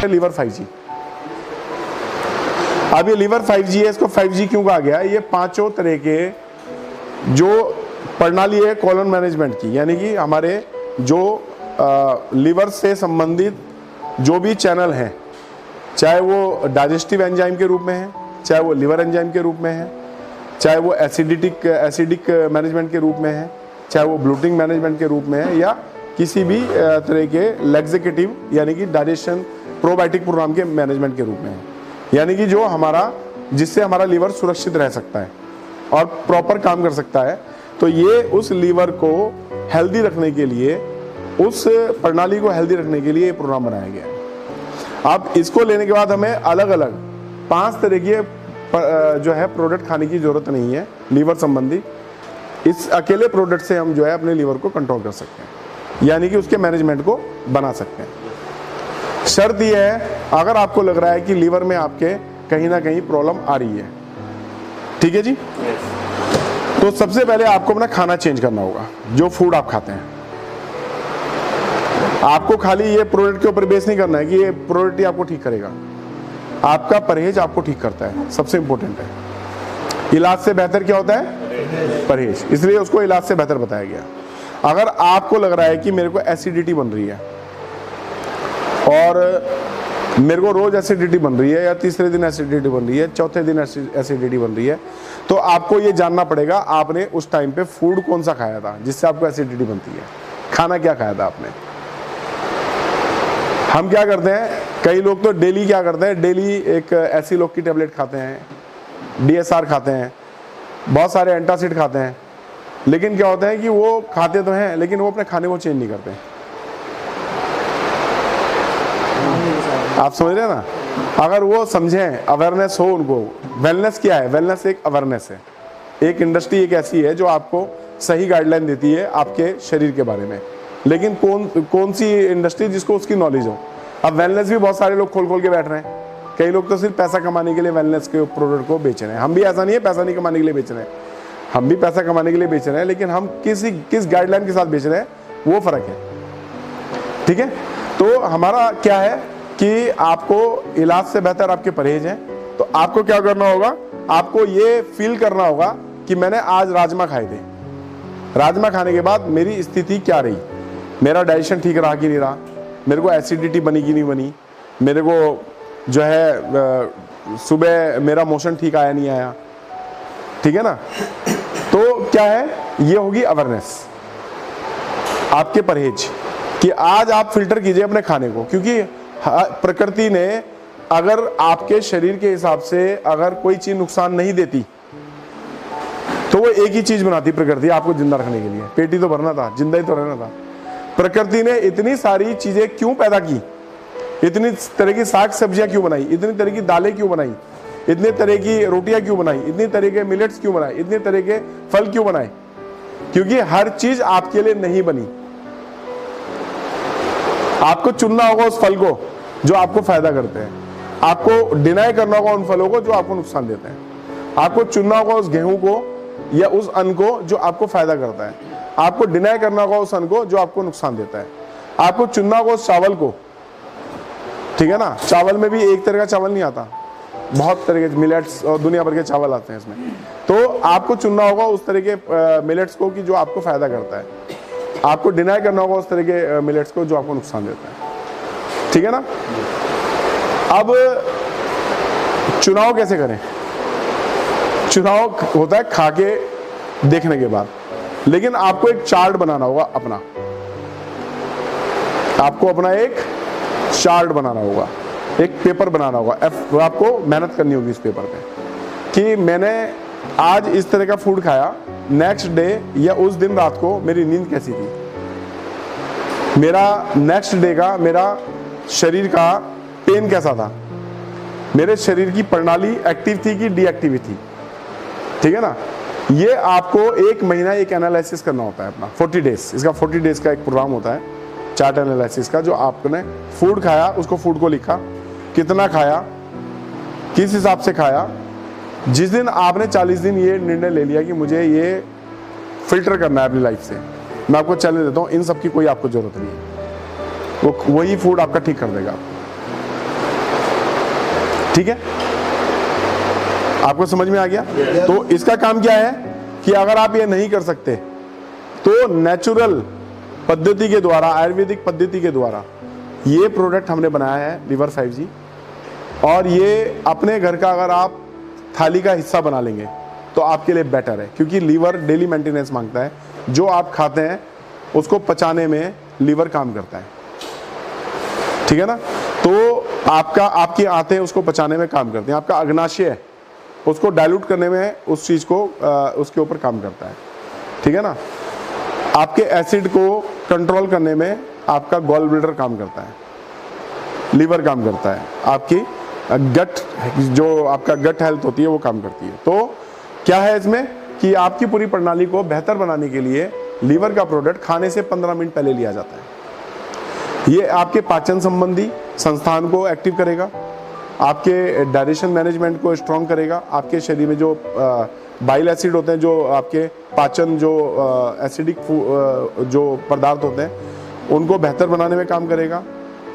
Liver 5G। अब ये liver 5G है, इसको 5G क्यों कहा गया? ये पांचों तरह के जो प्रणाली है कॉलोन मैनेजमेंट की, यानी कि हमारे जो लीवर से संबंधित जो भी चैनल हैं, चाहे वो डाइजेस्टिव एंजाइम के रूप में है, चाहे वो लिवर एंजाइम के रूप में है, चाहे वो एसिडिक मैनेजमेंट के रूप में है, चाहे वो ब्लोटिंग मैनेजमेंट के रूप में है, या किसी भी तरह के लैक्सेटिव यानी कि डाइजेशन प्रोबायोटिक प्रोग्राम के मैनेजमेंट के रूप में है, यानी कि जो हमारा जिससे हमारा लीवर सुरक्षित रह सकता है और प्रॉपर काम कर सकता है। तो ये उस लीवर को हेल्दी रखने के लिए, उस प्रणाली को हेल्दी रखने के लिए ये प्रोग्राम बनाया गया है। अब इसको लेने के बाद हमें अलग अलग 5 तरह के जो है प्रोडक्ट खाने की जरूरत नहीं है लीवर संबंधी। इस अकेले प्रोडक्ट से हम जो है अपने लीवर को कंट्रोल कर सकते हैं, यानी कि उसके मैनेजमेंट को बना सकते हैं। शर्त यह है, अगर आपको लग रहा है कि लीवर में आपके कहीं ना कहीं प्रॉब्लम आ रही है, ठीक है जी, तो सबसे पहले आपको अपना खाना चेंज करना होगा। जो फूड आप खाते हैं, आपको खाली ये प्रोडक्ट के ऊपर बेस नहीं करना है कि ये प्रोडक्ट ही आपको ठीक करेगा। आपका परहेज आपको ठीक करता है, सबसे इंपॉर्टेंट है। इलाज से बेहतर क्या होता है? परहेज। इसलिए उसको इलाज से बेहतर बताया गया। अगर आपको लग रहा है कि मेरे को एसिडिटी बन रही है और मेरे को रोज एसिडिटी बन रही है, या तीसरे दिन एसिडिटी बन रही है, चौथे दिन एसिडिटी बन रही है, तो आपको ये जानना पड़ेगा आपने उस टाइम पे फूड कौन सा खाया था जिससे आपको एसिडिटी बनती है। खाना क्या खाया था आपने? हम क्या करते हैं, कई लोग तो डेली क्या करते हैं, डेली एक एसिलोक की टेबलेट खाते हैं, DSR खाते हैं, बहुत सारे एंटासिड खाते हैं, लेकिन क्या होता है कि वो खाते तो हैं लेकिन वो अपने खाने को चेंज नहीं करते। आप समझ रहे हैं ना? अगर वो समझें, अवेयरनेस हो उनको, वेलनेस क्या है? वेलनेस एक अवेयरनेस है। एक इंडस्ट्री एक ऐसी है जो आपको सही गाइडलाइन देती है आपके शरीर के बारे में, लेकिन कौन सी इंडस्ट्री जिसको उसकी नॉलेज हो। अब वेलनेस भी बहुत सारे लोग खोल के बैठ रहे हैं। कई लोग तो सिर्फ पैसा कमाने के लिए वेलनेस के प्रोडक्ट को बेच रहे हैं। हम भी ऐसा नहीं है पैसा नहीं कमाने के लिए बेच रहे हैं, हम भी पैसा कमाने के लिए बेच रहे हैं, लेकिन हम किस गाइडलाइन के साथ बेच रहे हैं वो फर्क है, ठीक है। तो हमारा क्या है कि आपको इलाज से बेहतर आपके परहेज हैं। तो आपको क्या करना होगा, आपको ये फील करना होगा कि मैंने आज राजमा खाए थे, राजमा खाने के बाद मेरी स्थिति क्या रही, मेरा डाइजेशन ठीक रहा कि नहीं रहा, मेरे को एसिडिटी बनी कि नहीं बनी, मेरे को जो है सुबह मेरा मोशन ठीक आया नहीं आया, ठीक है ना। तो क्या है, ये होगी अवेयरनेस आपके परहेज कि आज आप फिल्टर कीजिए अपने खाने को, क्योंकि प्रकृति ने अगर आपके शरीर के हिसाब से अगर कोई चीज नुकसान नहीं देती तो वो एक ही चीज बनाती प्रकृति आपको जिंदा रखने के लिए। पेट ही तो भरना था, जिंदा ही तो रहना था। प्रकृति ने इतनी सारी चीजें क्यों पैदा की, इतनी तरह की साग सब्जियां क्यों बनाई, इतनी तरह की दालें क्यों बनाई, इतने तरह की रोटियां क्यों बनाई, इतनी तरह के मिलेट्स क्यों बनाए, इतने तरह के फल क्यों बनाए? क्योंकि हर चीज आपके लिए नहीं बनी। आपको चुनना होगा उस फल को जो आपको फायदा करते हैं, आपको डिनाई करना होगा उन फलों को जो आपको नुकसान देते हैं, आपको चुनना होगा उस गेहूं को या उस अन्न को जो आपको फायदा करता है, आपको डिनाई करना होगा उस अन्न को जो आपको नुकसान देता है, आपको चुनना होगा उस चावल को, ठीक है ना। चावल में भी एक तरह का चावल नहीं आता, बहुत तरह के मिलेट्स और दुनिया भर के चावल आते हैं इसमें। तो आपको चुनना होगा उस तरह के मिलेट्स को कि जो आपको फायदा करता है, आपको डिनाई करना होगा उस तरह के मिलेट्स को जो आपको नुकसान देता है, ठीक है ना। अब चुनाव कैसे करें? चुनाव होता है खा के देखने के बाद, लेकिन आपको एक चार्ट बनाना होगा अपना, आपको अपना एक चार्ट बनाना होगा, एक पेपर बनाना होगा। आपको मेहनत करनी होगी इस पेपर पे कि मैंने आज इस तरह का फूड खाया, नेक्स्ट डे या उस दिन रात को मेरी नींद कैसी थी, मेरा नेक्स्ट डे का मेरा शरीर का पेन कैसा था, मेरे शरीर की प्रणाली एक्टिव थी कि डीएक्टिव थी, ठीक है ना। ये आपको एक महीना एक एनालिसिस करना होता है अपना 40 डेज। इसका 40 डेज का एक प्रोग्राम होता है चार्ट एनालिसिस का, जो आपने फूड खाया उसको फूड को लिखा, कितना खाया, किस हिसाब से खाया। जिस दिन आपने 40 दिन ये निर्णय ले लिया कि मुझे ये फिल्टर करना है अपनी लाइफ से, मैं आपको चैलेंज देता हूँ, इन सब की कोई आपको जरूरत नहीं है, वो वही फूड आपका ठीक कर देगा। ठीक है, आपको समझ में आ गया? तो इसका काम क्या है कि अगर आप ये नहीं कर सकते तो नेचुरल पद्धति के द्वारा, आयुर्वेदिक पद्धति के द्वारा ये प्रोडक्ट हमने बनाया है लीवर 5G, और ये अपने घर का अगर आप थाली का हिस्सा बना लेंगे तो आपके लिए बेटर है, क्योंकि लीवर डेली मेंटेनेंस मांगता है। जो आप खाते हैं उसको पचाने में लीवर काम करता है, ठीक है ना? तो आपकी आंतें उसको पचाने में काम करती हैं, आपका अग्नाशय उसको डाइल्यूट करने में उस चीज को उसके ऊपर काम करता है, ठीक है ना? आपके एसिड को कंट्रोल करने में आपका गॉल ब्लैडर काम करता है, लीवर काम करता है, आपकी गट, जो आपका गट हेल्थ होती है वो काम करती है। तो क्या है इसमें कि आपकी पूरी प्रणाली को बेहतर बनाने के लिए लीवर का प्रोडक्ट खाने से 15 मिनट पहले लिया जाता है। ये आपके पाचन संबंधी संस्थान को एक्टिव करेगा, आपके डाइजेशन मैनेजमेंट को स्ट्रॉन्ग करेगा, आपके शरीर में जो बाइल एसिड होते हैं, जो आपके पाचन, जो एसिडिक जो पदार्थ होते हैं उनको बेहतर बनाने में काम करेगा,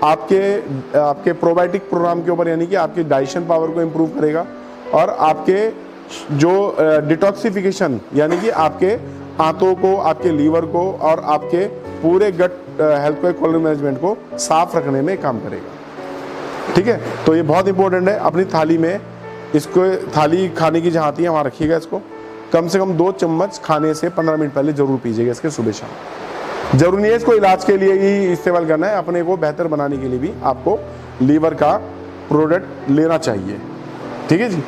आपके प्रोबायोटिक प्रोग्राम के ऊपर, यानी कि आपकी डाइजेशन पावर को इम्प्रूव करेगा, और आपके जो डिटॉक्सिफिकेशन, यानी कि आपके आंतों को, आपके लीवर को और आपके पूरे गट हेल्थ को, कोलोन मैनेजमेंट को साफ रखने में काम करेगा, ठीक है? तो ये बहुत इंपॉर्टेंट है। अपनी थाली में इसको, थाली खाने की जहाँ आती है वहाँ रखिएगा इसको, कम से कम 2 चम्मच खाने से 15 मिनट पहले जरूर पीजिएगा इसके, सुबह शाम। जरूरी नहीं है इसको इलाज के लिए ही इस्तेमाल करना है, अपने को बेहतर बनाने के लिए भी आपको लीवर का प्रोडक्ट लेना चाहिए, ठीक है जी।